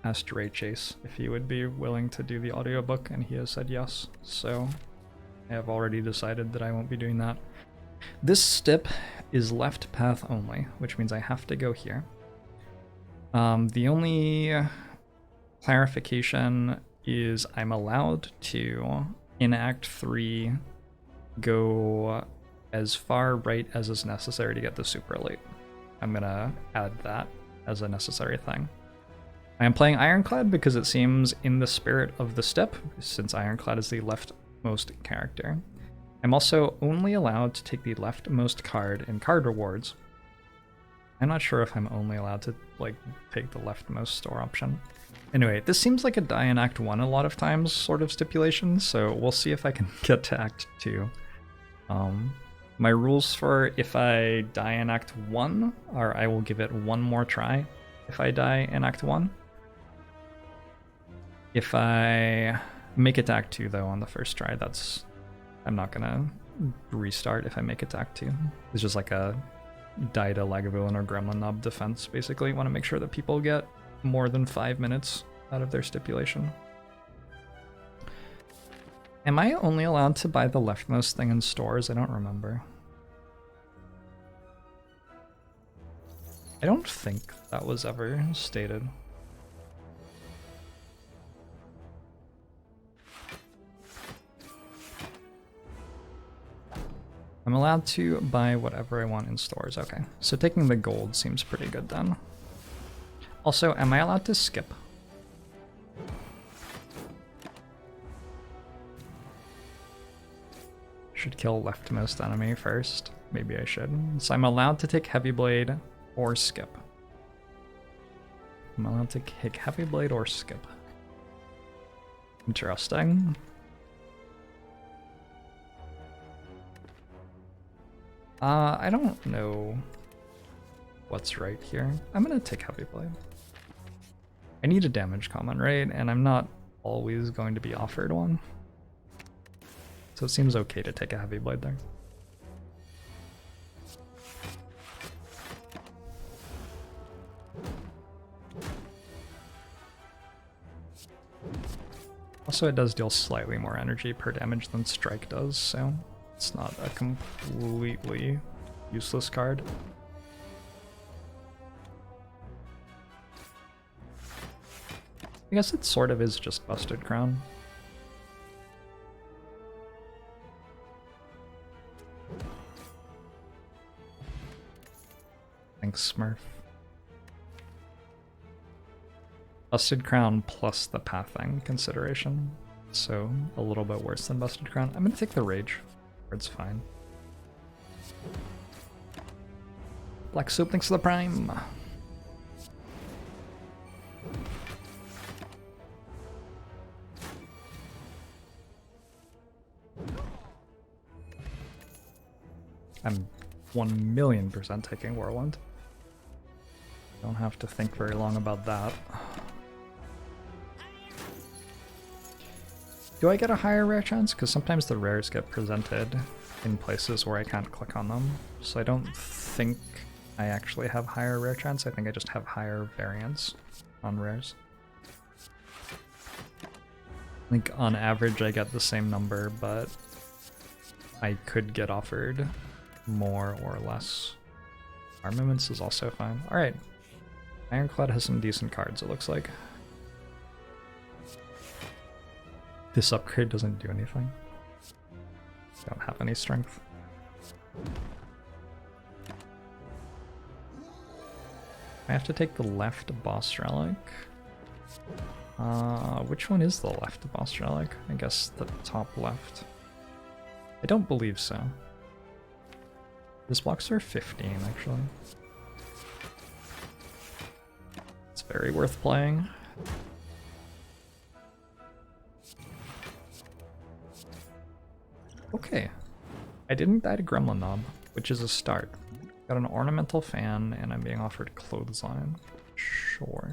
asked Ray Chase if he would be willing to do the audiobook, and he has said yes. So I have already decided that I won't be doing that. This step is left path only, which means I have to go here. The only clarification is I'm allowed to, in Act 3, go as far right as is necessary to get the super elite. I'm gonna add that as a necessary thing. I am playing Ironclad because it seems in the spirit of the step, since Ironclad is the leftmost character. I'm also only allowed to take the leftmost card in card rewards. I'm not sure if I'm only allowed to like take the leftmost store option. Anyway, this seems like a die in Act 1 a lot of times sort of stipulation, so we'll see if I can get to Act 2. My rules for if I die in Act 1 are I will give it one more try if I die in Act 1. If I make it to Act 2 though on the first try, I'm not gonna restart if I make it to Act 2. It's just like a die to Lagavulin or Gremlin Knob defense, basically. You want to make sure that people get more than 5 minutes out of their stipulation. Am I only allowed to buy the leftmost thing in stores? I don't remember. I don't think that was ever stated. I'm allowed to buy whatever I want in stores. Okay, so taking the gold seems pretty good then. Also, am I allowed to skip? Should kill leftmost enemy first. Maybe I should. So I'm allowed to take Heavy Blade or skip. I'm allowed to take Heavy Blade or skip. Interesting. I don't know what's right here. I'm gonna take Heavy Blade. I need a damage comment, right? And I'm not always going to be offered one. So it seems okay to take a Heavy Blade there. Also, it does deal slightly more energy per damage than Strike does, so it's not a completely useless card. I guess it sort of is just Busted Crown. Thanks, Smurf. Busted Crown plus the pathing consideration, so a little bit worse than Busted Crown. I'm gonna take the Rage, where it's fine. Black Soup, thanks for the Prime. I'm 1,000,000% taking Whirlwind. Don't have to think very long about that. Do I get a higher rare chance? Because sometimes the rares get presented in places where I can't click on them. So I don't think I actually have higher rare chance. I think I just have higher variance on rares. I think on average I get the same number, but I could get offered more or less. Armaments is also fine. Alright. Ironclad has some decent cards, it looks like. This upgrade doesn't do anything. Don't have any strength. I have to take the left boss relic. Which one is the left boss relic? I guess the top left. I don't believe so. This blocks are 15, actually. It's very worth playing. Okay. I didn't die to Gremlin Knob, which is a start. Got an ornamental fan, and I'm being offered clothesline. Sure.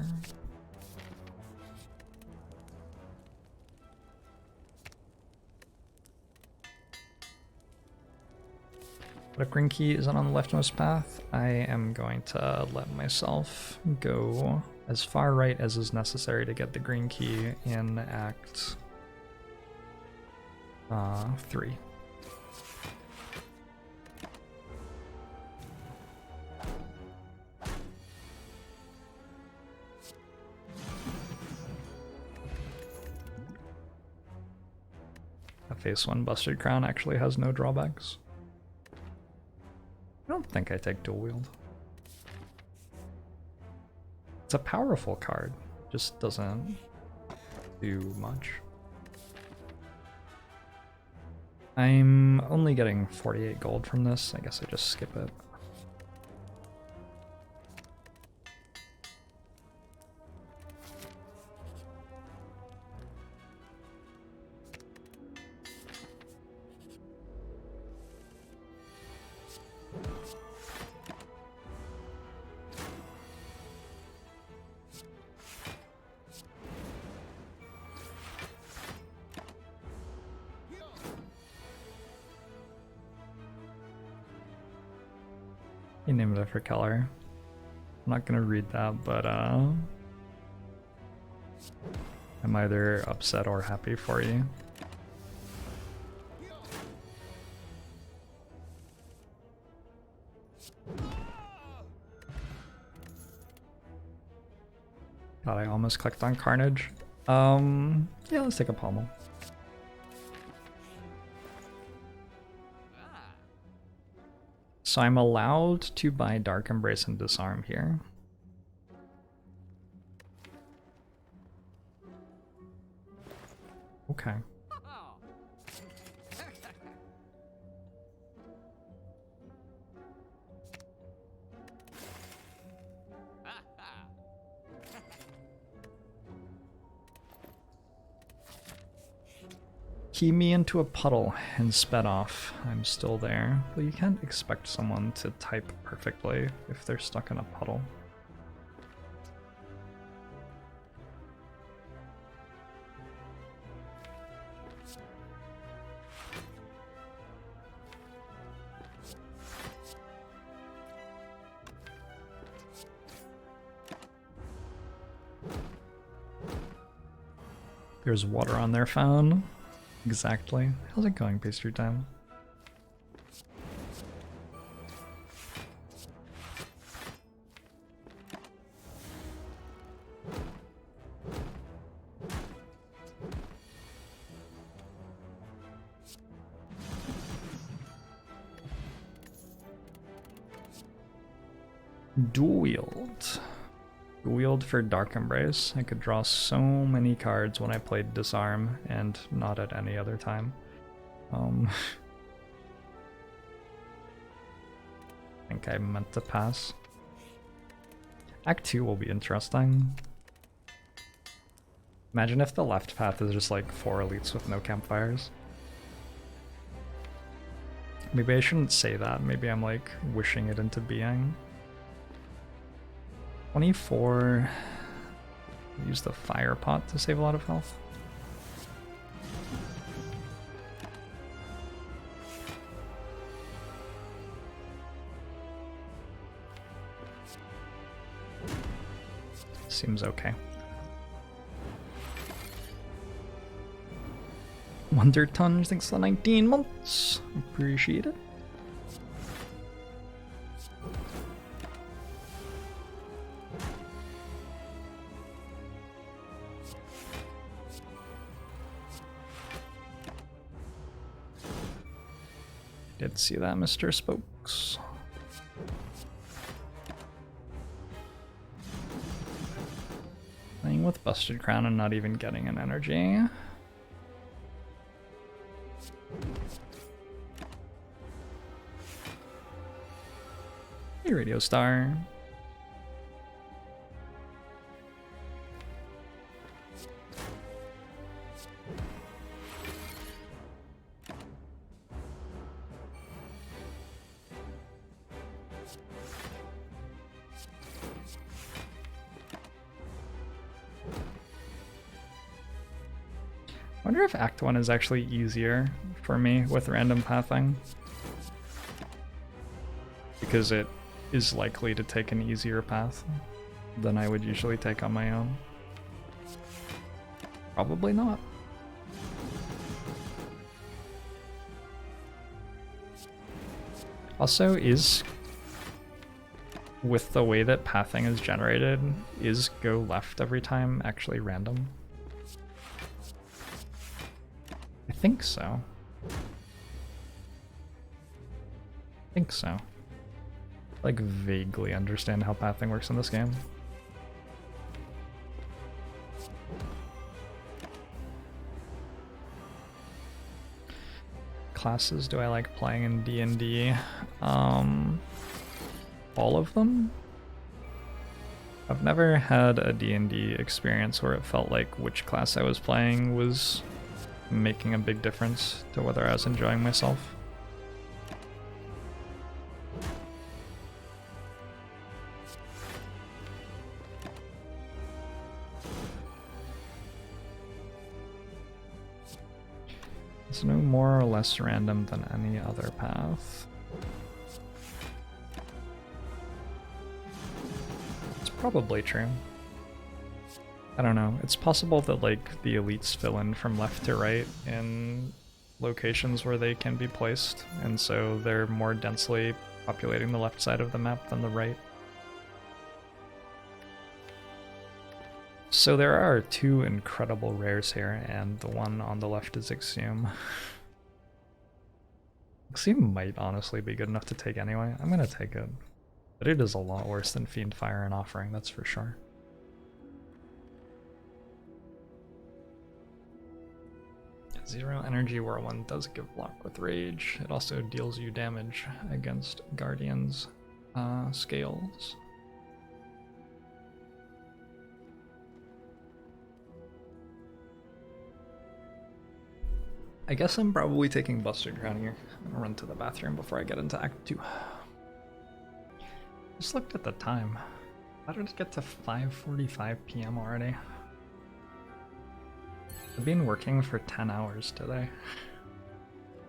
But if Green Key isn't on the leftmost path, I am going to let myself go as far right as is necessary to get the green key in Act 3. A phase 1 Busted Crown actually has no drawbacks. I don't think I take dual wield. It's a powerful card, just doesn't do much. I'm only getting 48 gold from this. I guess I just skip it. He named it for Keller. I'm not gonna read that, but I'm either upset or happy for you. God, I almost clicked on Carnage. Yeah, let's take a pommel. So I'm allowed to buy Dark Embrace and Disarm here. Okay. Key me into a puddle and sped off. I'm still there. Well, you can't expect someone to type perfectly if they're stuck in a puddle. There's water on their phone. Exactly. How's it going, pastry time? Dual wield. Dual wield for Dark Embrace. I could draw so many cards when I played Disarm and not at any other time. I think I meant to pass. Act 2 will be interesting. Imagine if the left path is just like 4 elites with no campfires. Maybe I shouldn't say that. Maybe I'm like wishing it into being. 24. Use the fire pot to save a lot of health. Seems okay. Wonder Ton, thanks for the 19 months. Appreciate it. Did see that, Mr. Spokes. Playing with Busted Crown and not even getting an energy. Hey, Radio Star. I wonder if Act 1 is actually easier for me with random pathing. Because it is likely to take an easier path. than I would usually take on my own. Probably not. Also, with the way that pathing is generated, is go left every time actually random? I think so. I think so. Like, vaguely understand how pathing works in this game. Classes do I like playing in D&D? All of them? I've never had a D&D experience where it felt like which class I was playing was making a big difference to whether I was enjoying myself. It's no more or less random than any other path. It's probably true. I don't know. It's possible that like the elites fill in from left to right in locations where they can be placed, and so they're more densely populating the left side of the map than the right. So there are two incredible rares here, and the one on the left is Exhume. Exhume might honestly be good enough to take anyway. I'm gonna take it. But it is a lot worse than Fiend Fire and Offering, that's for sure. Zero energy whirlwind does give block with rage. It also deals you damage against Guardian's scales. I guess I'm probably taking Buster Crown here. I'm gonna run to the bathroom before I get into Act 2. Just looked at the time. How did it get to 5:45 p.m. already? I've been working for 10 hours today.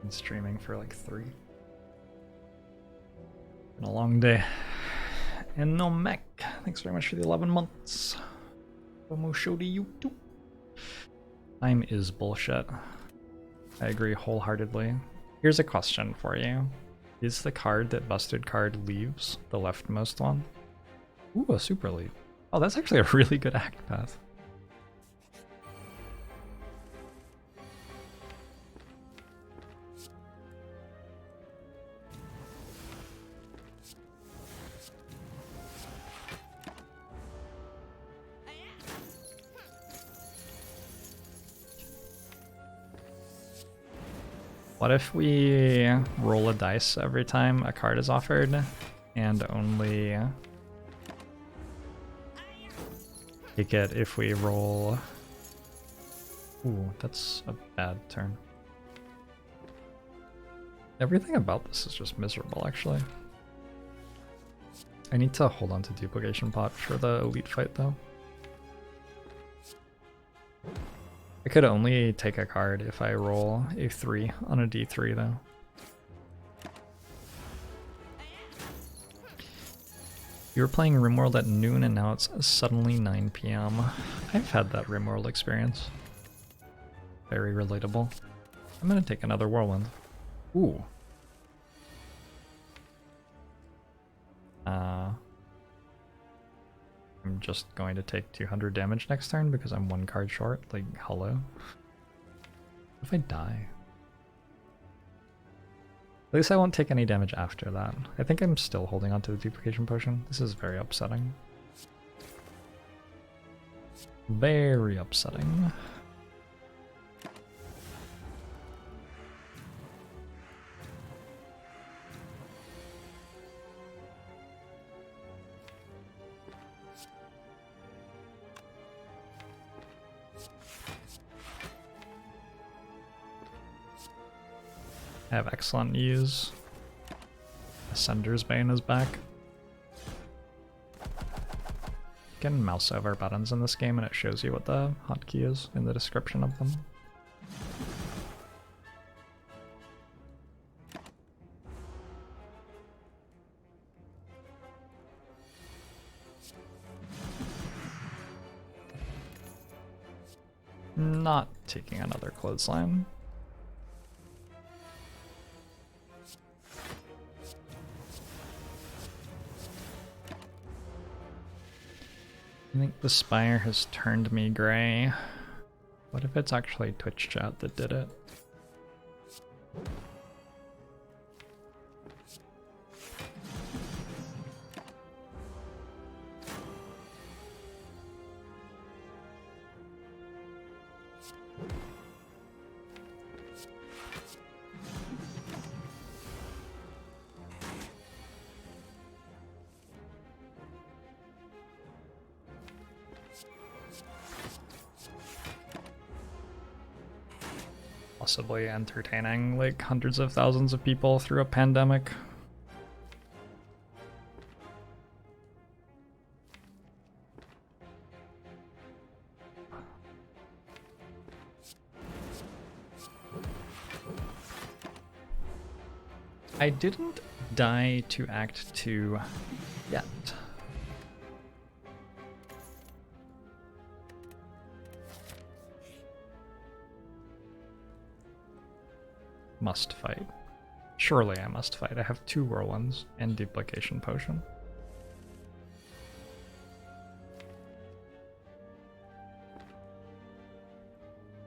And streaming for like 3. Been a long day. And no mech. Thanks very much for the 11 months. Promo show to you too. Time is bullshit. I agree wholeheartedly. Here's a question for you. Is the card that Busted Card leaves the leftmost one? Ooh, a Super Elite. Oh, that's actually a really good act path. What if we roll a dice every time a card is offered and only take it if we roll... Ooh, that's a bad turn. Everything about this is just miserable, actually. I need to hold on to Duplication Pot for the elite fight, though. I could only take a card if I roll a 3 on a D3, though. You were playing RimWorld at noon and now it's suddenly 9 p.m. I've had that RimWorld experience. Very relatable. I'm gonna take another Whirlwind. Ooh. I'm just going to take 200 damage next turn because I'm 1 card short. Like, hello? If I die? At least I won't take any damage after that. I think I'm still holding on to the Duplication Potion. This is very upsetting. Very upsetting. I have excellent news. Ascender's Bane is back. You can mouse over buttons in this game and it shows you what the hotkey is in the description of them. Not taking another clothesline. I think the Spire has turned me gray. What if it's actually Twitch chat that did it? Possibly entertaining like hundreds of thousands of people through a pandemic. I didn't die to Act 2 yet. Must fight. Surely I must fight. I have 2 whirlwinds and duplication potion.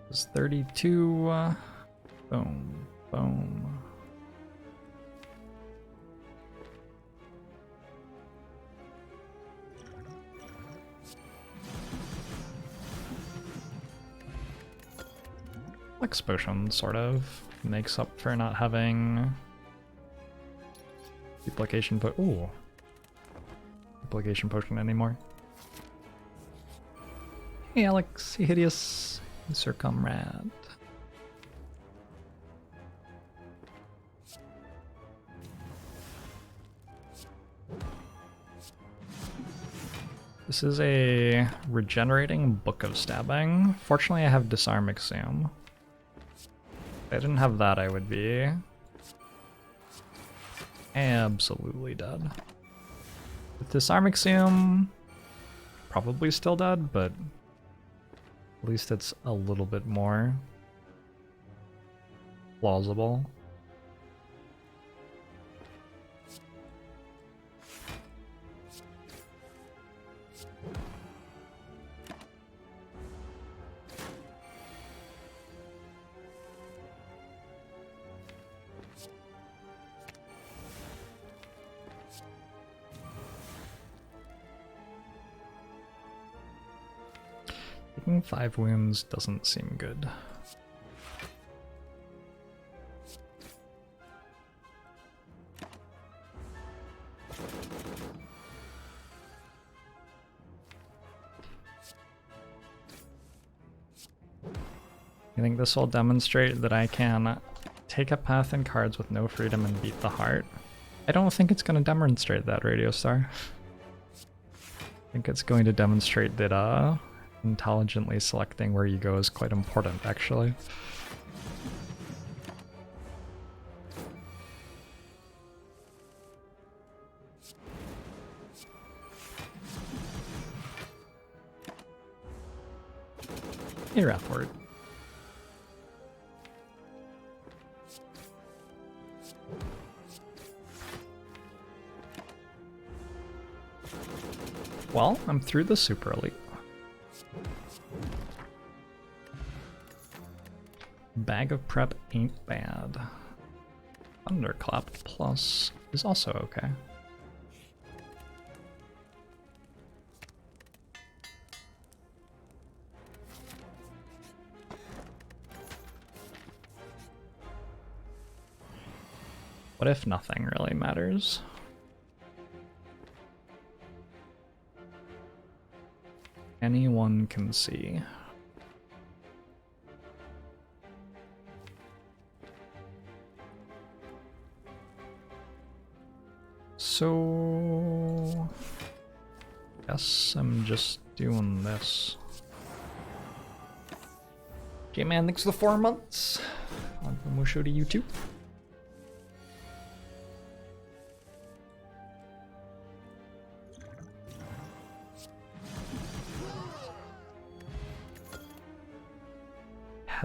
It's 32. Boom. Boom. Flex potion sort of makes up for not having duplication duplication potion anymore. Hey Alex, hey Hideous, Sir Comrade. This is a regenerating Book of Stabbing. Fortunately I have Disarm Exhume. If I didn't have that, I would be absolutely dead. With Disarm Exhume, probably still dead, but at least it's a little bit more plausible. Taking 5 wounds doesn't seem good. I think this will demonstrate that I can take a path in cards with no freedom and beat the heart. I don't think it's going to demonstrate that, Radio Star. I think it's going to demonstrate that intelligently selecting where you go is quite important, actually. Hey, Rathward. Well, I'm through the Super Elite. Bag of Prep ain't bad. Thunderclap Plus is also okay. What if nothing really matters? Anyone can see. So, guess I'm just doing this. Okay, man, thanks for the 4 months. On from Musho to you too.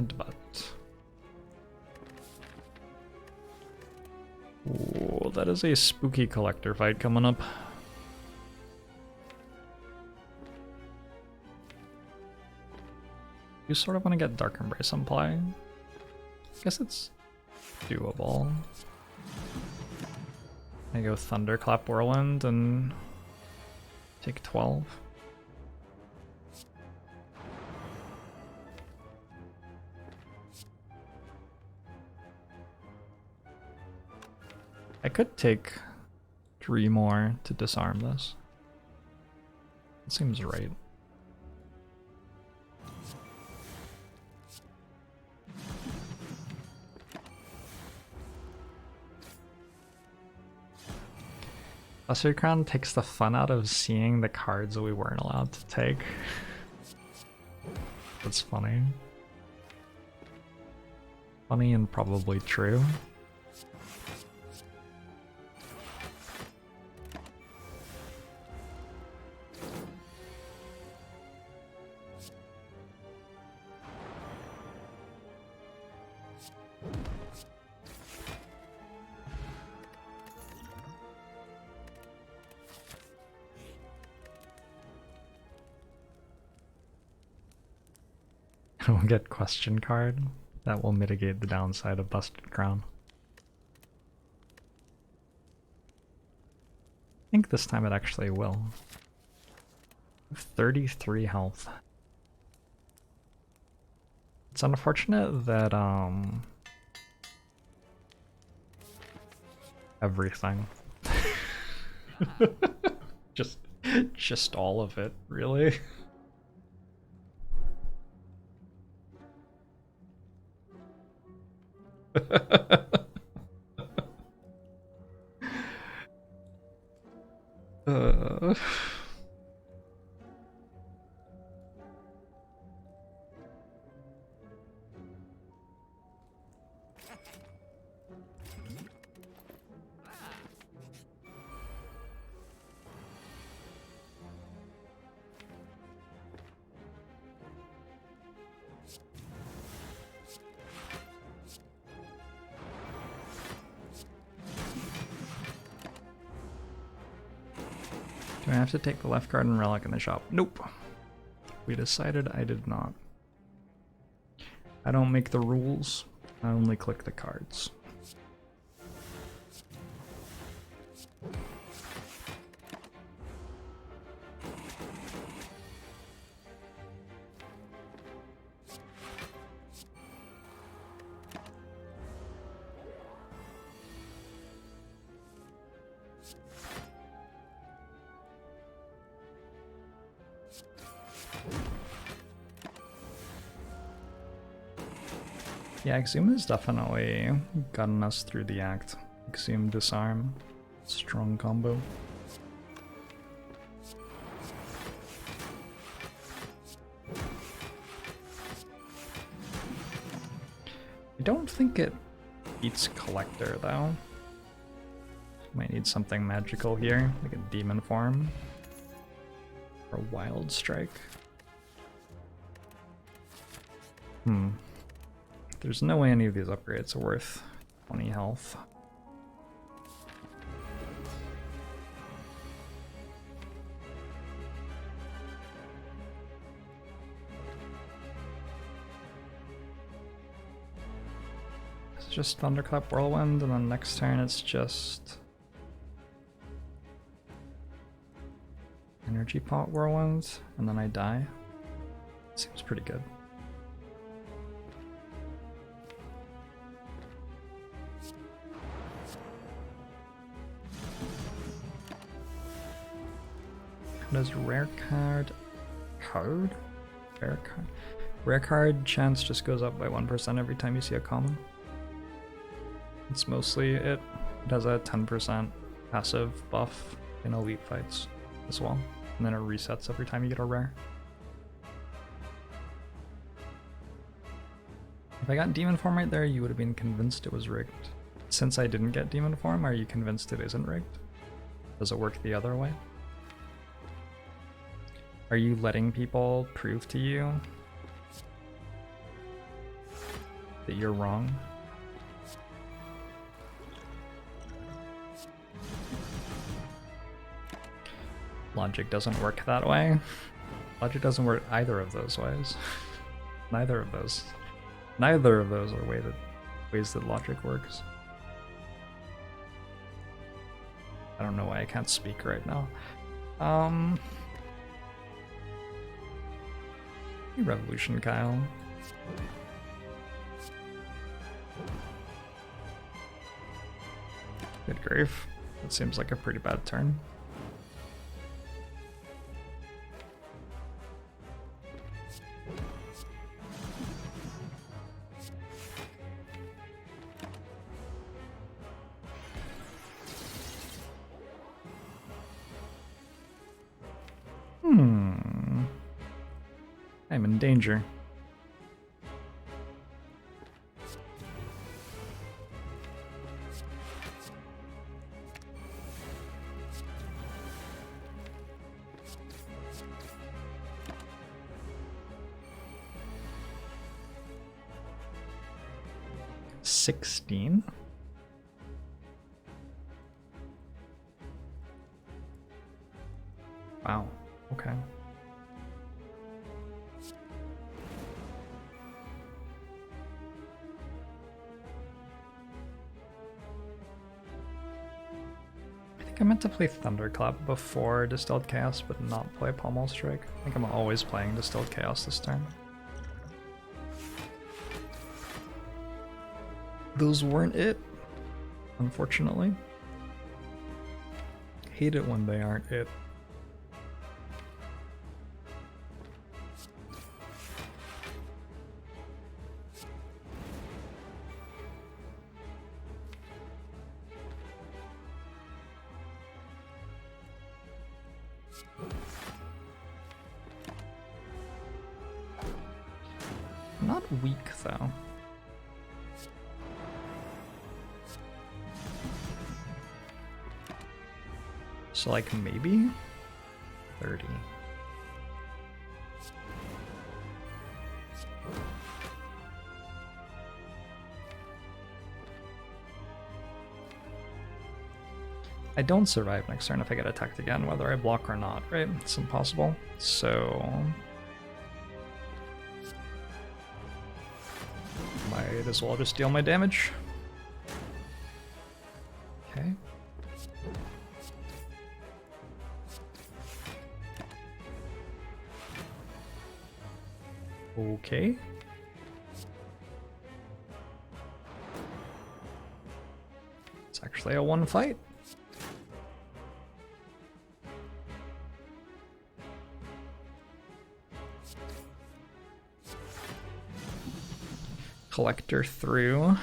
Headbutt. Ooh, that is a spooky collector fight coming up. You sort of want to get Dark Embrace on play. I guess it's doable. I go Thunderclap Whirlwind and take 12. I could take 3 more to disarm this. It seems right. Lesser Crown takes the fun out of seeing the cards that we weren't allowed to take. That's funny. Funny and probably true. We'll get question card. That will mitigate the downside of Busted Crown. I think this time it actually will. 33 health. It's unfortunate that everything. just all of it, really. Do I have to take the left card and relic in the shop? Nope. We decided I did not. I don't make the rules. I only click the cards. Yeah, Exhume has definitely gotten us through the act. Exhume, Disarm, strong combo. I don't think it beats Collector though. Might need something magical here, like a Demon Form or Wild Strike. There's no way any of these upgrades are worth 20 health. It's just Thunderclap Whirlwind, and then next turn it's just Energy Pot Whirlwind, and then I die. Seems pretty good. Does rare card rare card chance just goes up by 1% every time you see a common. It's mostly it has a 10% passive buff in elite fights as well, and then it resets every time you get a rare. If I got Demon Form right there, you would have been convinced it was rigged. Since I didn't get Demon Form, are you convinced it isn't rigged? Does it work the other way? Are you letting people prove to you that you're wrong. Logic doesn't work that way. Logic doesn't work either of those ways. Neither of those are ways that logic works. I don't know why I can't speak right now. Revolution, Kyle. Good grief. That seems like a pretty bad turn. I'm in danger. $16? Wow, okay. I meant to play Thunderclap before Distilled Chaos, but not play Pommel Strike. I think I'm always playing Distilled Chaos this turn. Those weren't it, unfortunately. Hate it when they aren't it. Not weak, though. So, like, maybe 30. I don't survive next turn if I get attacked again, whether I block or not, right? It's impossible. So might as well just deal my damage. Okay. Okay. It's actually a one fight. Collector through.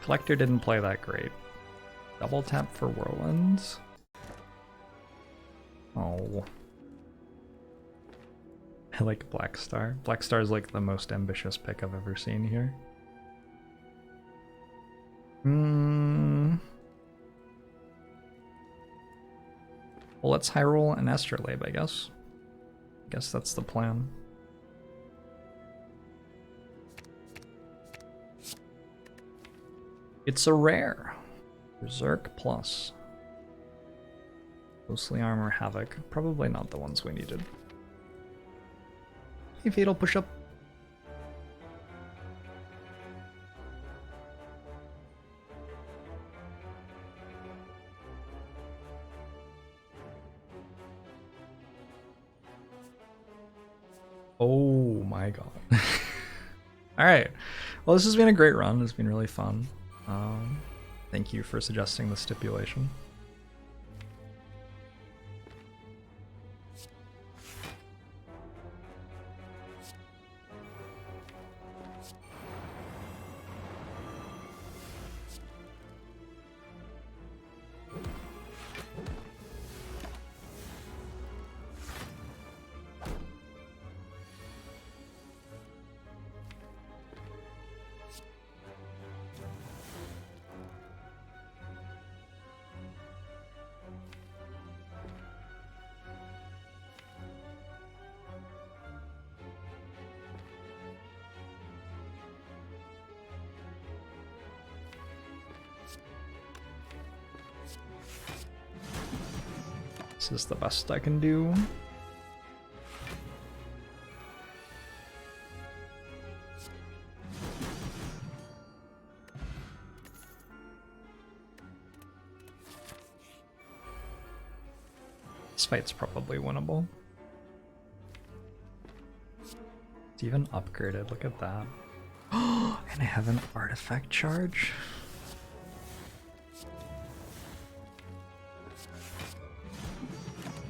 Collector didn't play that great. Double tap for Whirlwinds. Oh. I like Black Star. Black Star is like the most ambitious pick I've ever seen here. Well, let's high roll an Astrolabe, I guess. I guess that's the plan. It's a rare. Berserk plus. Ghostly Armor, Havoc. Probably not the ones we needed. Hey, Fatal Push-Up. Oh my god. Alright. Well, this has been a great run. It's been really fun. Thank you for suggesting the stipulation. This is the best I can do. This fight's probably winnable. It's even upgraded, look at that. And I have an artifact charge.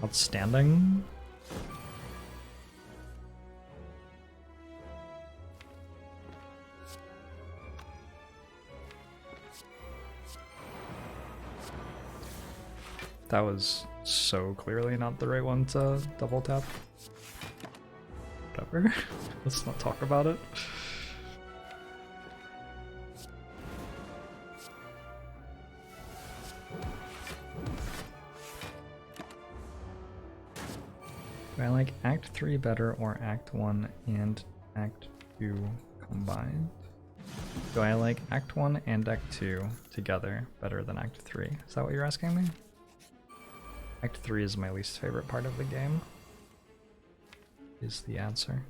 Outstanding. That was so clearly not the right one to double tap. Whatever. Let's not talk about it. Do I like Act 3 better or Act 1 and Act 2 combined? Do I like Act 1 and Act 2 together better than Act 3? Is that what you're asking me? Act 3 is my least favorite part of the game, is the answer.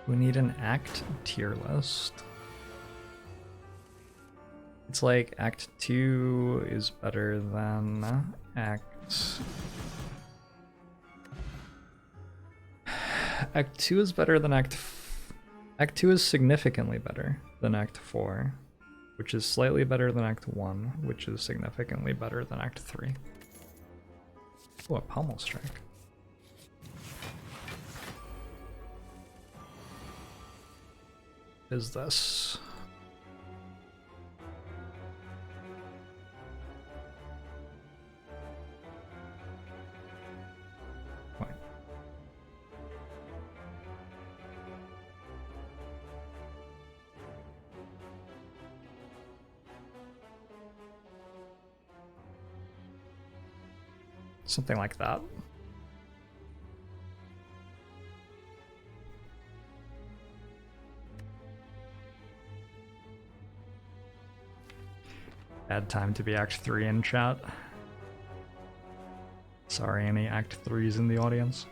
We need an act tier list. It's like Act 2 is better than Act... Act 2 is better than Act 2 is significantly better than Act 4, which is slightly better than Act 1, which is significantly better than Act 3. Oh, a pommel strike. Is this? What? Something like that. Bad time to be Act 3 in chat. Sorry, any Act 3s in the audience.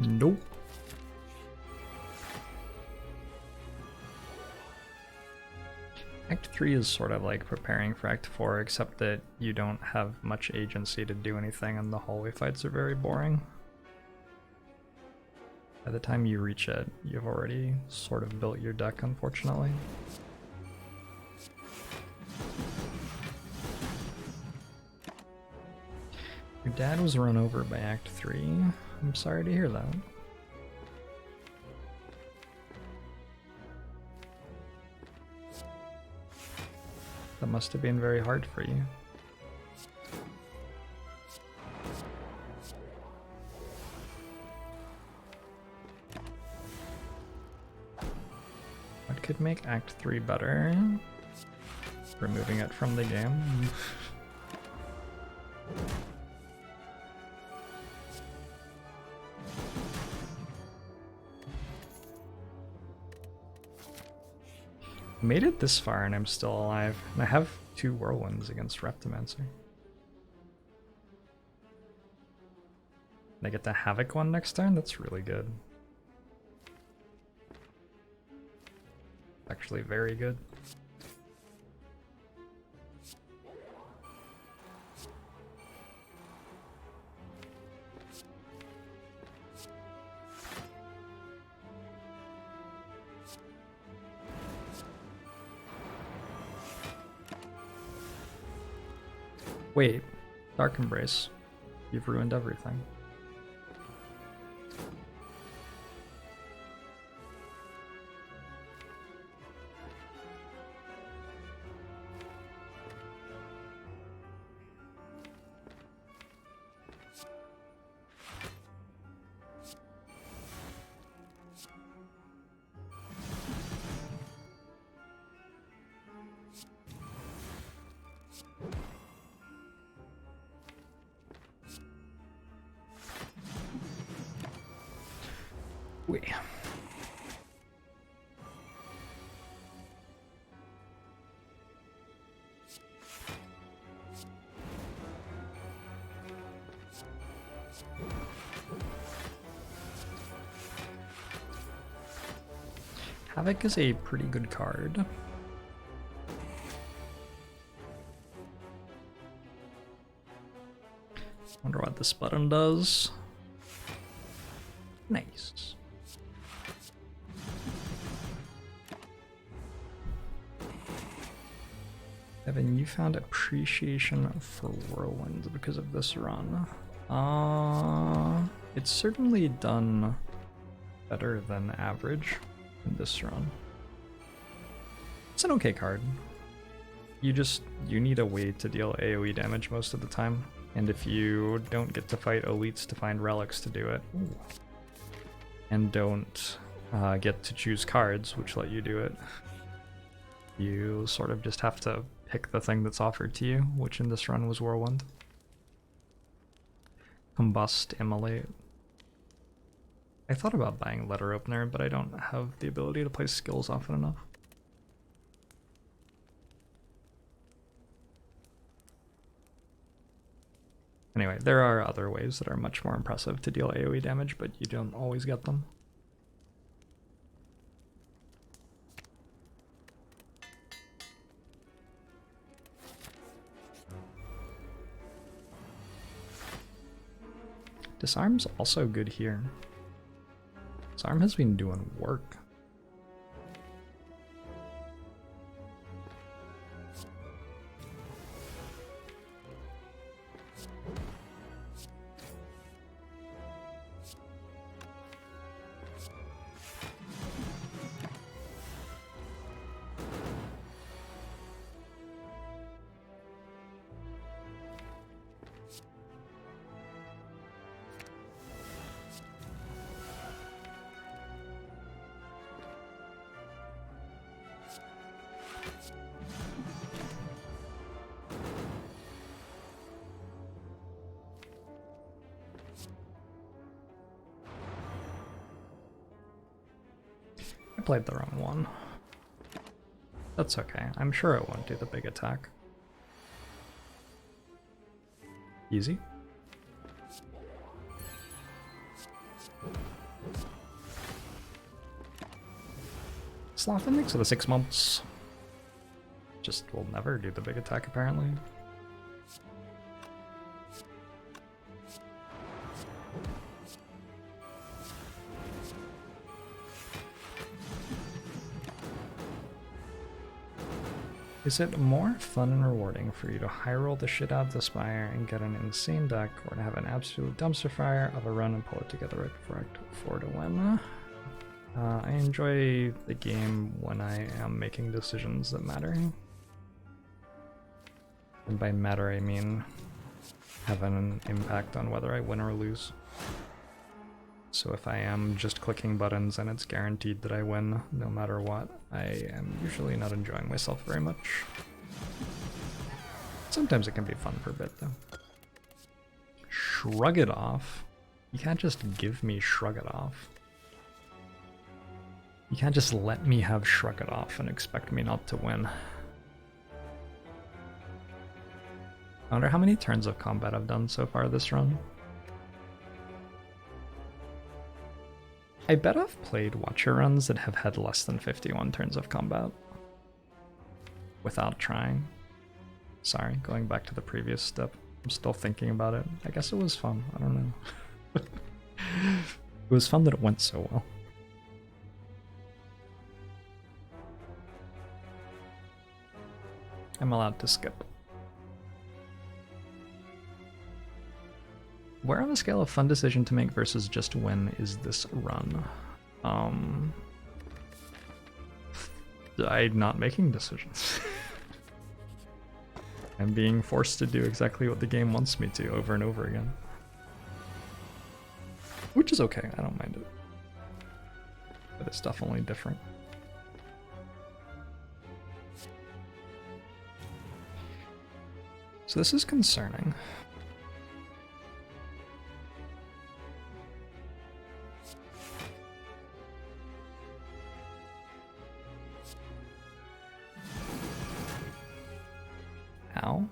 Nope. Act 3 is sort of like preparing for Act 4, except that you don't have much agency to do anything and the hallway fights are very boring. By the time you reach it, you've already sort of built your deck, unfortunately. Your dad was run over by Act 3. I'm sorry to hear that. That must have been very hard for you. What could make Act 3 better? Removing it from the game. Made it this far and I'm still alive. And I have 2 whirlwinds against Reptimancer. And I get the Havoc one next turn? That's really good. Actually very good. Wait, Dark Embrace. You've ruined everything. Wait. Havoc is a pretty good card. Wonder what this button does. Nice. Evan, you found appreciation for Whirlwind because of this run. It's certainly done better than average in this run. It's an okay card. You need a way to deal AoE damage most of the time, and if you don't get to fight elites to find relics to do it, and don't get to choose cards which let you do it, you sort of just have to pick the thing that's offered to you, which in this run was Whirlwind. Combust, Immolate. I thought about buying Letter Opener, but I don't have the ability to play skills often enough. Anyway, there are other ways that are much more impressive to deal AoE damage, but you don't always get them. Disarm's also good here. Disarm has been doing work. I played the wrong one. That's okay. I'm sure it won't do the big attack. Easy. Sloth ending, so the 6 months just will never do the big attack apparently. Is it more fun and rewarding for you to high roll the shit out of the Spire and get an insane deck, or to have an absolute dumpster fire of a run and pull it together right before Act 4 to win? I enjoy the game when I am making decisions that matter. And by matter I mean have an impact on whether I win or lose. So if I am just clicking buttons and it's guaranteed that I win no matter what, I am usually not enjoying myself very much. Sometimes it can be fun for a bit though. Shrug it off? You can't just give me shrug it off. You can't just let me have shrug it off and expect me not to win. I wonder how many turns of combat I've done so far this run. I bet I've played Watcher runs that have had less than 51 turns of combat. Without trying. Sorry, going back to the previous step. I'm still thinking about it. I guess it was fun. I don't know. It was fun that it went so well. I'm allowed to skip. Where on the scale of fun decision to make versus just win is this run? I'm not making decisions. I'm being forced to do exactly what the game wants me to over and over again. Which is okay, I don't mind it. But it's definitely different. So this is concerning. How?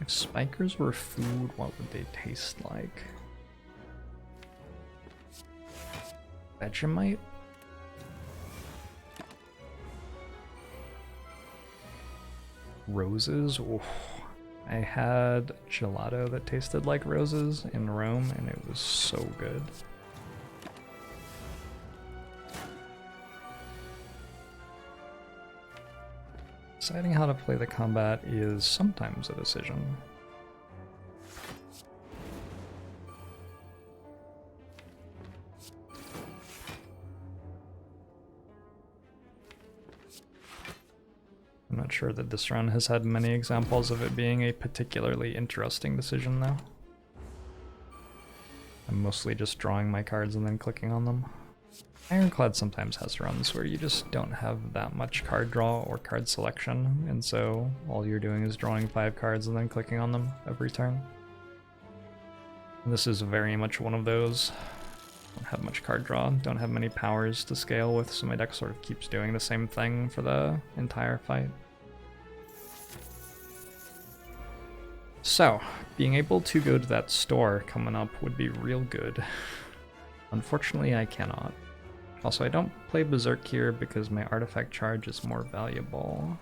If spikers were food, what would they taste like? Vegemite? Roses? Oof. I had gelato that tasted like roses in Rome and it was so good. Deciding how to play the combat is sometimes a decision. I'm not sure that this run has had many examples of it being a particularly interesting decision, though. I'm mostly just drawing my cards and then clicking on them. Ironclad sometimes has runs where you just don't have that much card draw or card selection, and so all you're doing is drawing 5 cards and then clicking on them every turn. And this is very much one of those. Don't have much card draw, don't have many powers to scale with, so my deck sort of keeps doing the same thing for the entire fight. So, being able to go to that store coming up would be real good. Unfortunately, I cannot. Also, I don't play Berserk here because my artifact charge is more valuable.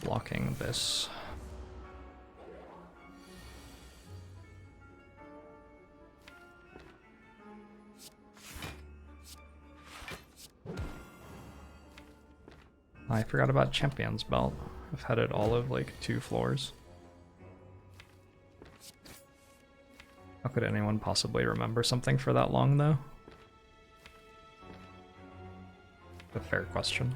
Blocking this. I forgot about Champion's Belt. I've had it all of like 2 floors. How could anyone possibly remember something for that long, though? A fair question.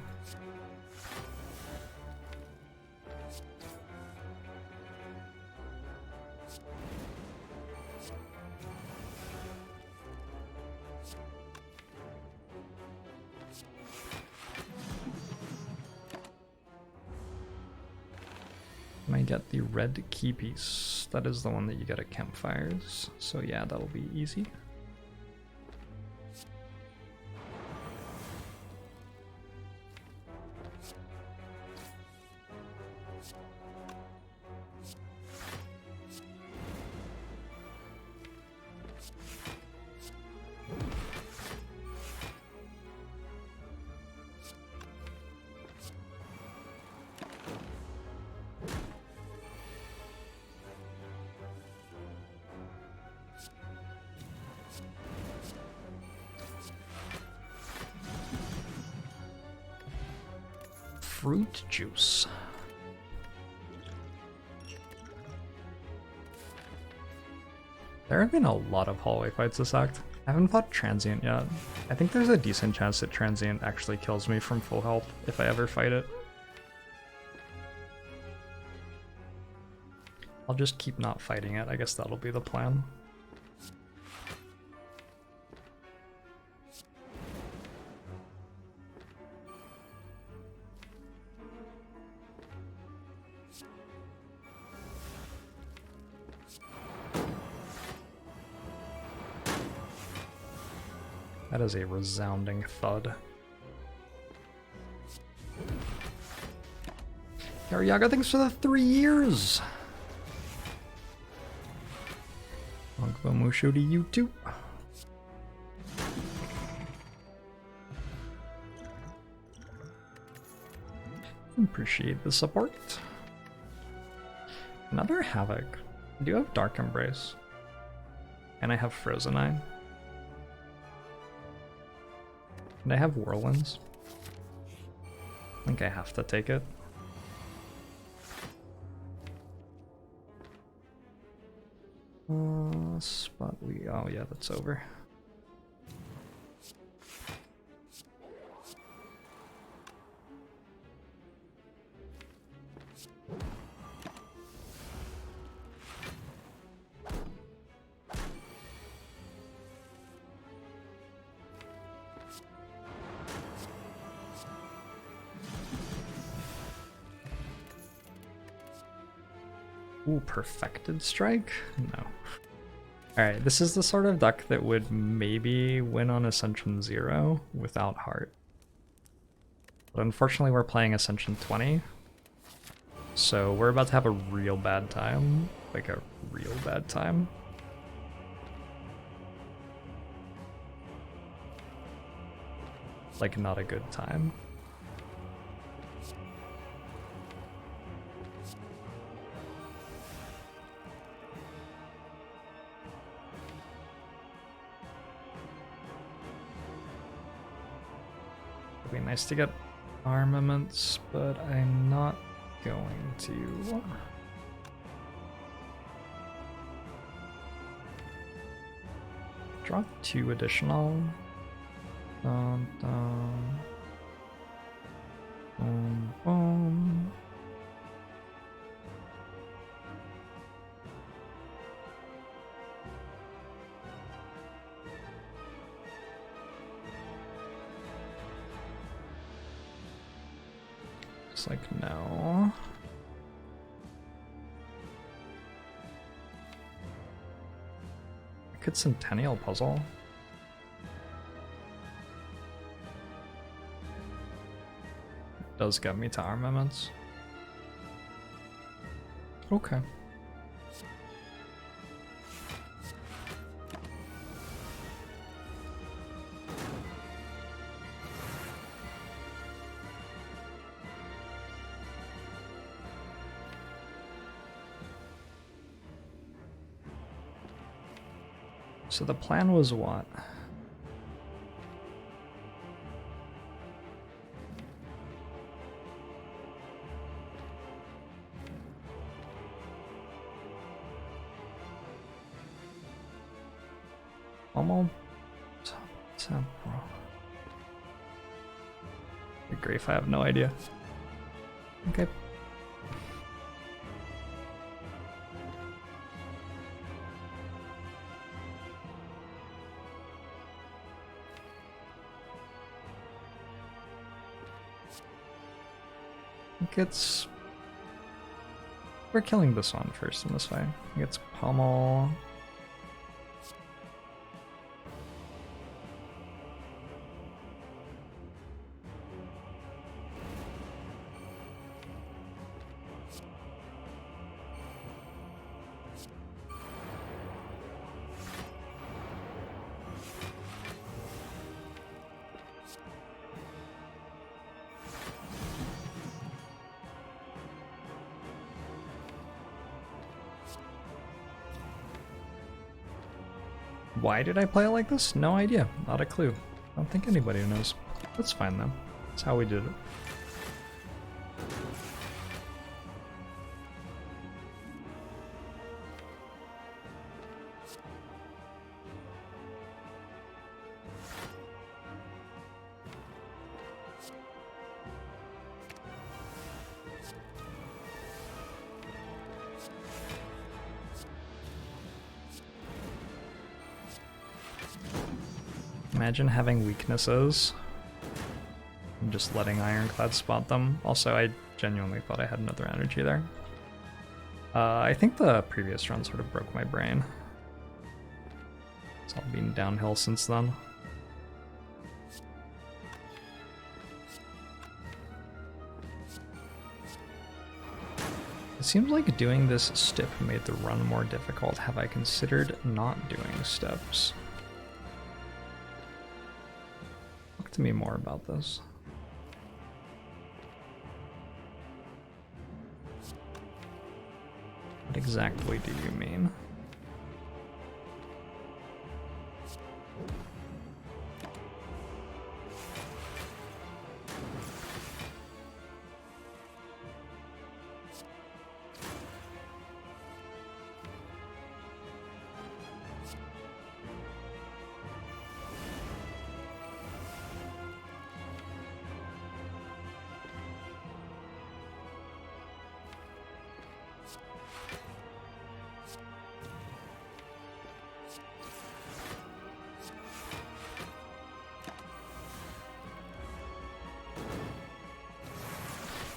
And I get the red key piece. That is the one that you get at campfires. So yeah, that'll be easy. Fruit juice. There have been a lot of hallway fights this act. I haven't fought Transient yet. I think there's a decent chance that Transient actually kills me from full health if I ever fight it. I'll just keep not fighting it. I guess that'll be the plan. That is a resounding thud. Ariaga, thanks for the 3 years! Longbow Musho to you too. Appreciate the support. Another Havoc. I do have Dark Embrace. And I have Frozen Eye. And I have Whirlwinds. I think I have to take it. Spot we. Oh yeah, that's over. Ooh, Perfected Strike? No. Alright, this is the sort of deck that would maybe win on Ascension 0 without Heart. But unfortunately we're playing Ascension 20, so we're about to have a real bad time. Like a real bad time. Like not a good time. It'd be nice to get armaments, but I'm not going to. Drop 2 additional. Dun, dun. Boom, boom. It's like, no. I could Centennial Puzzle. It does get me to armaments. Okay. So the plan was what? Almost temporal. Be great if I have no idea. Okay. We're killing this one first in this way. It's Pummel. Why did I play it like this? No idea. Not a clue. I don't think anybody knows. That's fine though. That's how we did it. Imagine having weaknesses and just letting Ironclad spot them. Also, I genuinely thought I had another energy there. I think the previous run sort of broke my brain. It's all been downhill since then. It seems like doing this step made the run more difficult. Have I considered not doing steps? Talk to me more about this. What exactly do you mean?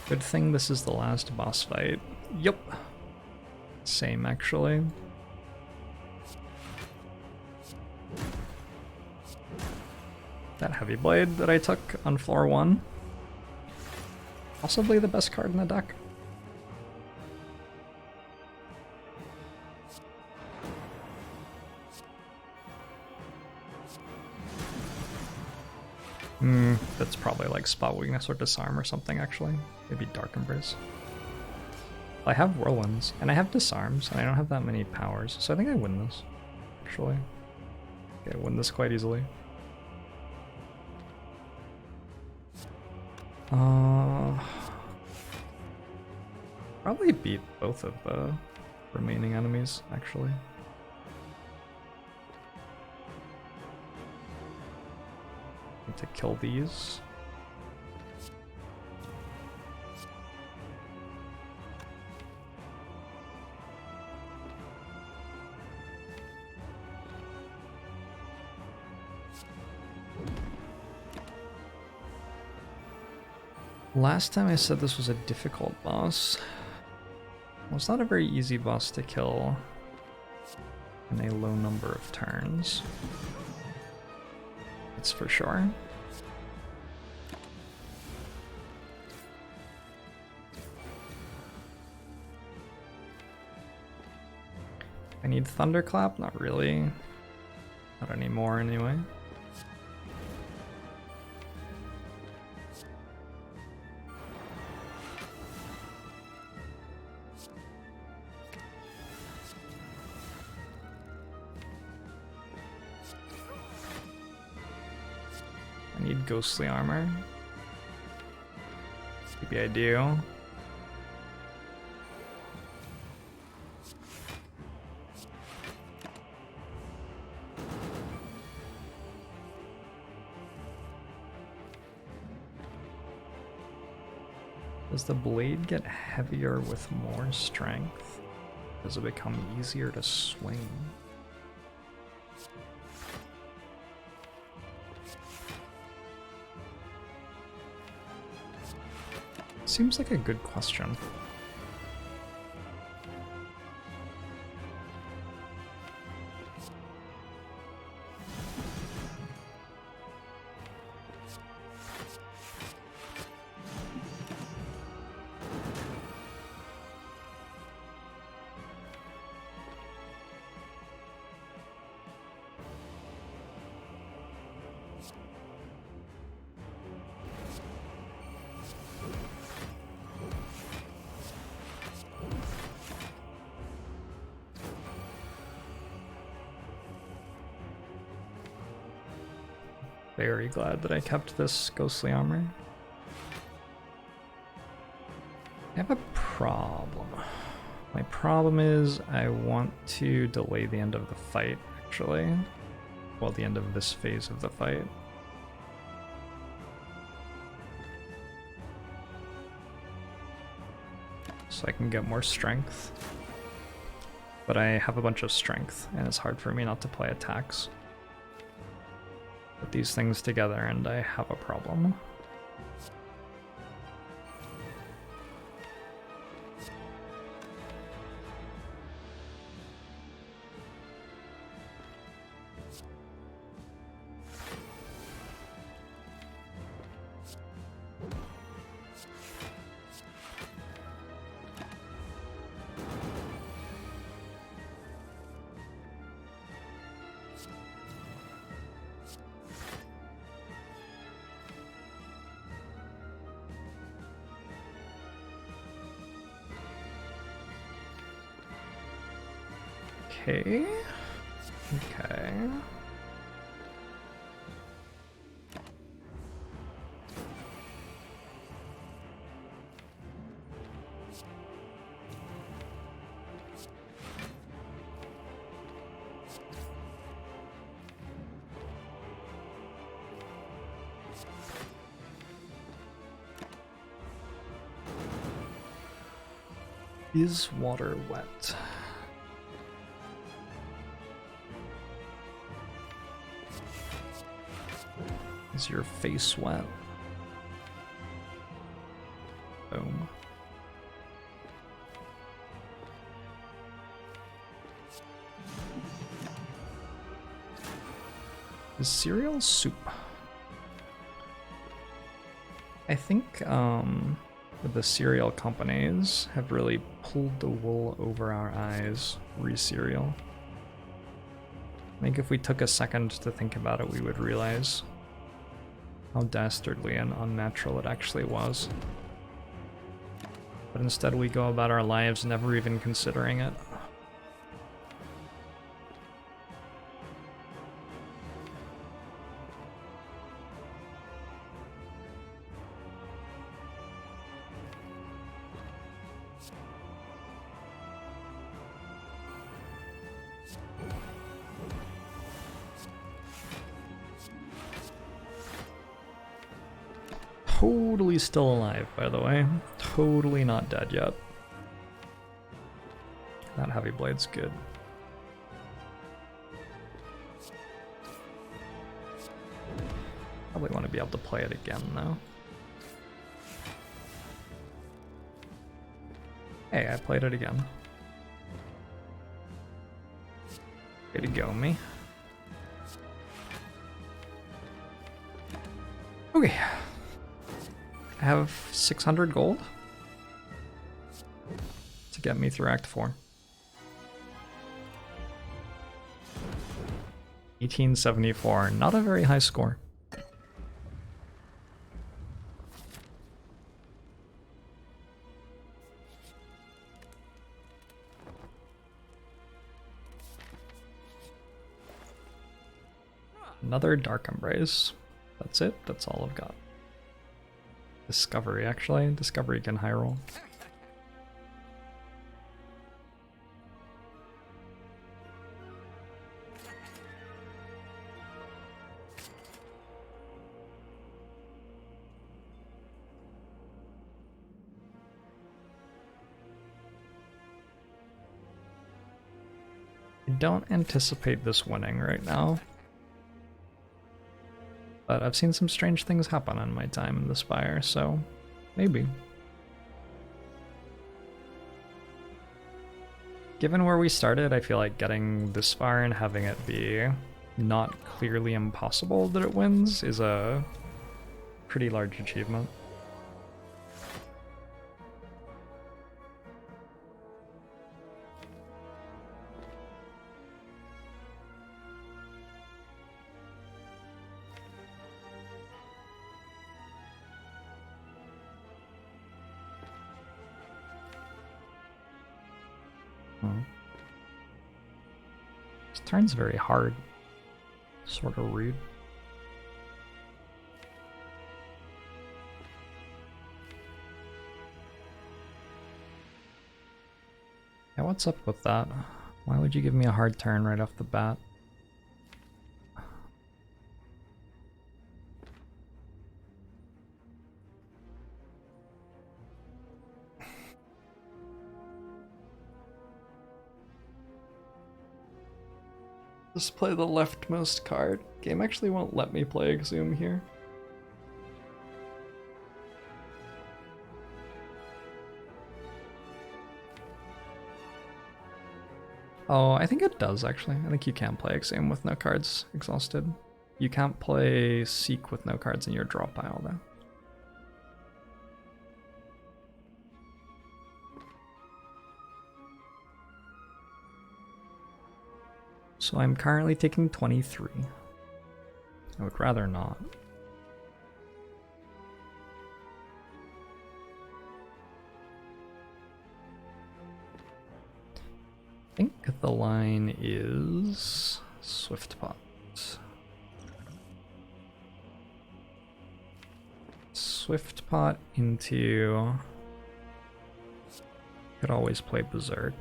Good thing this is the last boss fight. Yup. Same, actually. That heavy blade that I took on floor 1. Possibly the best card in the deck. That's probably like spot weakness or disarm or something, actually. Maybe Dark Embrace. I have Whirlwinds, and I have disarms, and I don't have that many powers, so I think I win this, actually. Okay, I win this quite easily. Probably beat both of the remaining enemies, actually. Need to kill these. Last time I said this was a difficult boss. Well, it's not a very easy boss to kill in a low number of turns. That's for sure. I need Thunderclap? Not really. Not anymore, anyway. I need Ghostly Armor. Maybe I do. Does the blade get heavier with more strength? Does it become easier to swing? Seems like a good question. Very glad that I kept this Ghostly Armor. I have a problem. My problem is I want to delay the end of the fight, actually. Well, the end of this phase of the fight. So I can get more strength. But I have a bunch of strength, and it's hard for me not to play attacks. Put these things together and I have a problem. Okay. Okay. Is water wet? Is your face wet? Boom. Is cereal soup? I think the cereal companies have really pulled the wool over our eyes re-cereal. I think if we took a second to think about it, we would realize how dastardly and unnatural it actually was. But instead we go about our lives never even considering it. Totally still alive, by the way. Totally not dead yet. That heavy blade's good. Probably want to be able to play it again, though. Hey, I played it again. Way to go, me. Okay. I have 600 gold to get me through Act 4. 1874, not a very high score. Another Dark Embrace. That's it, that's all I've got. Discovery, actually. Discovery can high roll. I don't anticipate this winning right now. But I've seen some strange things happen in my time in the Spire, so maybe. Given where we started, I feel like getting this far and having it be not clearly impossible that it wins is a pretty large achievement. This turn's very hard. Sort of rude. Yeah, what's up with that? Why would you give me a hard turn right off the bat? Just play the leftmost card. Game actually won't let me play Exhume here. Oh, I think it does actually. I think you can play Exhume with no cards exhausted. You can't play Seek with no cards in your draw pile though. So I'm currently taking 23. I would rather not. think the line is Swift Pot. Swift Pot into... Could always play Berserk.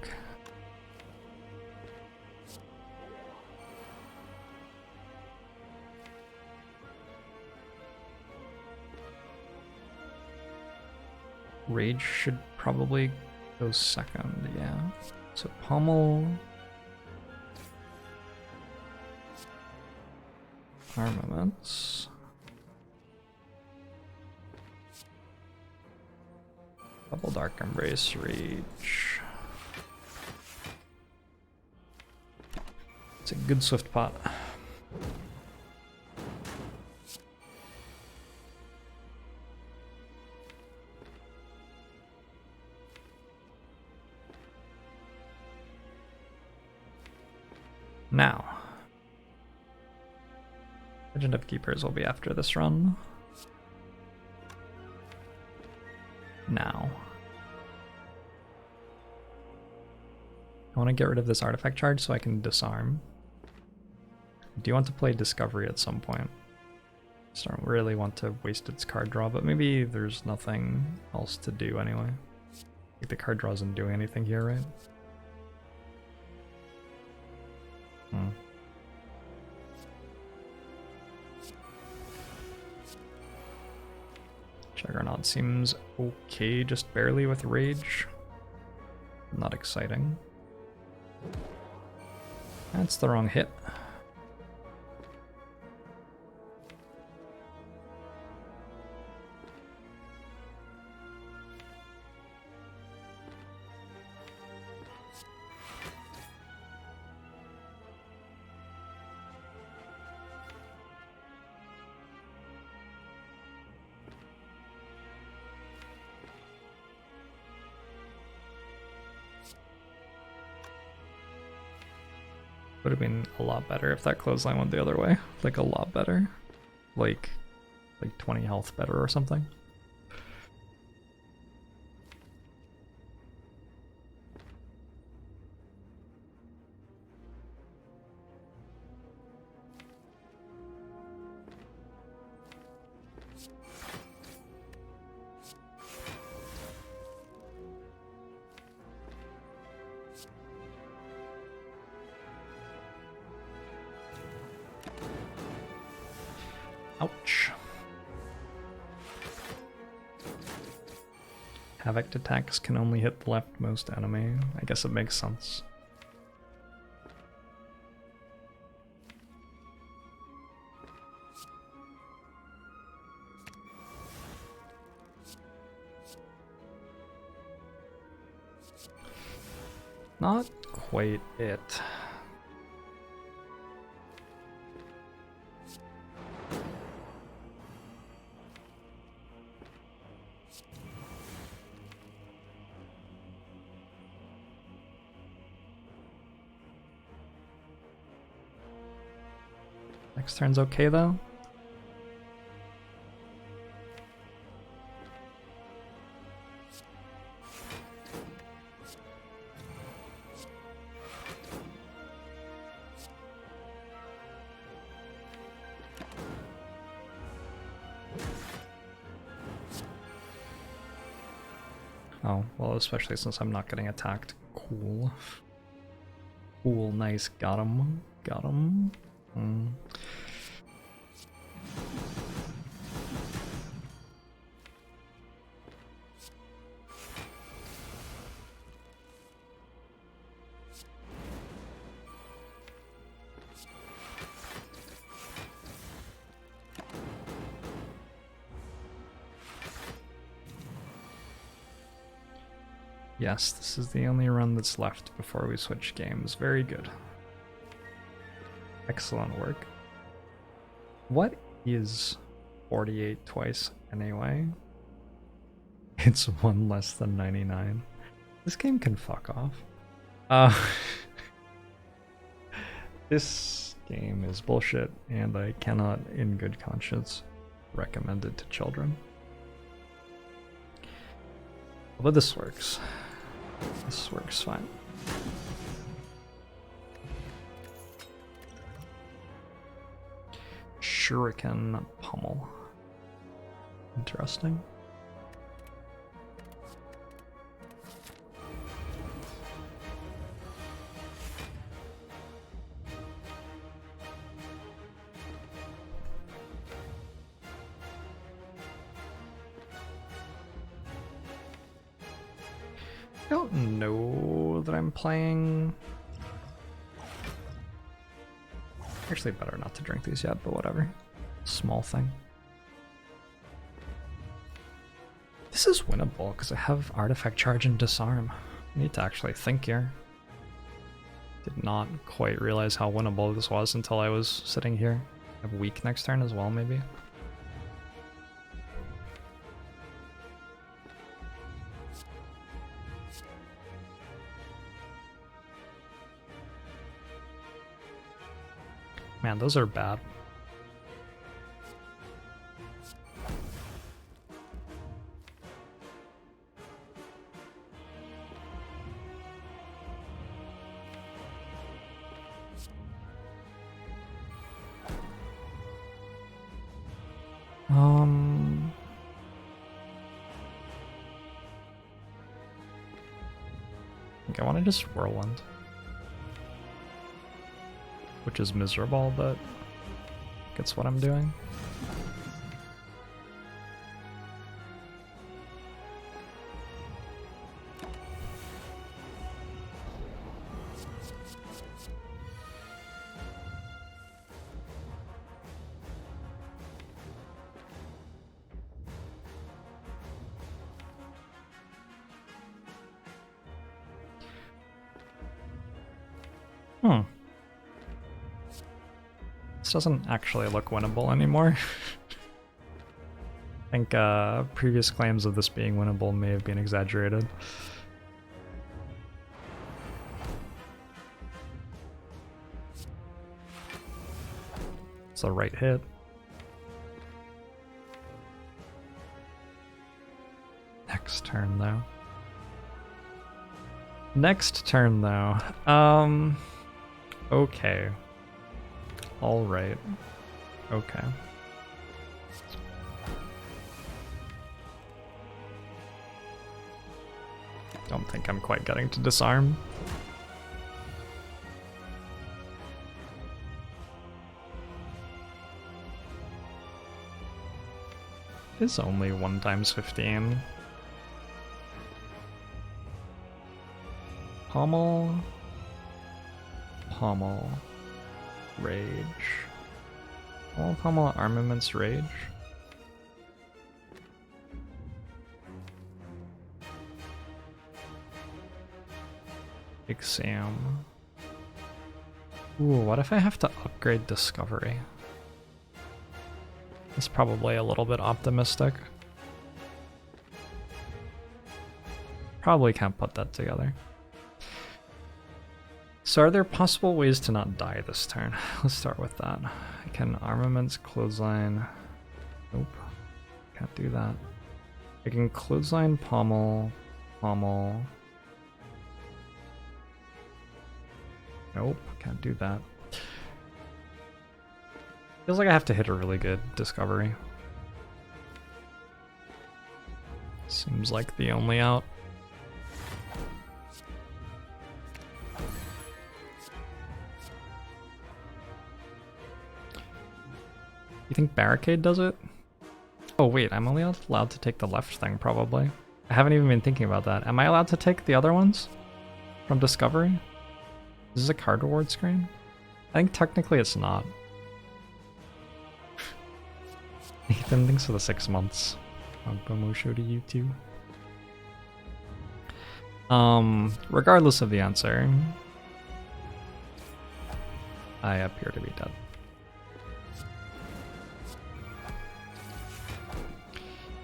Rage should probably go second, yeah. So Pommel... Armaments... Double Dark Embrace, Rage. It's a good Swift Pot. Now, Legend of Keepers will be after this run. Now, I want to get rid of this artifact charge so I can disarm. I do want to play Discovery at some point. Just don't really want to waste its card draw, but maybe there's nothing else to do anyway. Like the card draw isn't doing anything here, right? Juggernaut seems okay, just barely with Rage. Not exciting. That's the wrong hit. Would have been a lot better if that clothesline went the other way. Like a lot better. Like 20 health better or something. Ouch. Havoc attacks can only hit the leftmost enemy. I guess it makes sense. Not quite it. Next turn's okay though. Oh, well, especially since I'm not getting attacked. Cool. Cool, nice. Got him. Got him. Yes, this is the only run that's left before we switch games. Very good. Excellent work. What is 48 twice anyway? It's one less than 99. This game can fuck off. This game is bullshit, and I cannot, in good conscience, recommend it to children. But this works. This works fine. Shuriken Pummel. Interesting. I don't know that I'm playing. Actually, better not to drink these yet, but whatever. Small thing. This is winnable because I have Artifact Charge and Disarm. I need to actually think here. Did not quite realize how winnable this was until I was sitting here. I have weak next turn as well, maybe. Man, those are bad. I think I want to just Whirlwind. Which is miserable, but it's what I'm doing. This doesn't actually look winnable anymore. I think previous claims of this being winnable may have been exaggerated. It's the right hit. Next turn, though. Next turn, though. Okay. All right. Okay. Don't think I'm quite getting to disarm. It's only 1 times 15. Pommel. Pommel. Rage. Pommel Armaments Rage. Exam. Ooh, what if I have to upgrade Discovery? It's probably a little bit optimistic. Probably can't put that together. So are there possible ways to not die this turn? Let's start with that. I can Armaments, Clothesline. Nope. Can't do that. I can Clothesline, Pommel, Pommel. Nope, can't do that. Feels like I have to hit a really good Discovery. Seems like the only out. You think Barricade does it? Oh wait, I'm only allowed to take the left thing probably. I haven't even been thinking about that. Am I allowed to take the other ones from Discovery? Is this a card reward screen? I think technically it's not. Nathan, thanks for the 6 months. Promo show to you too. Regardless of the answer, I appear to be dead.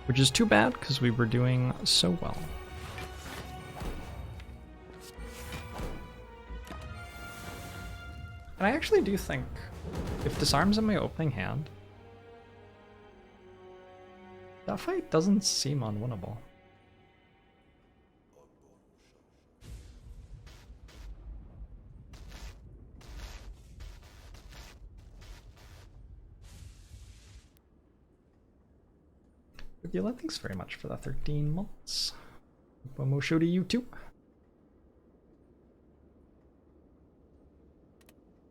Which is too bad, because we were doing so well. And I actually do think, if Disarm's in my opening hand, that fight doesn't seem unwinnable. Dila, thanks very much for the 13 months. Momosho to you too.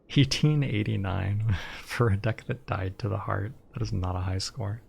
1889 for a deck that died to the heart. That is not a high score.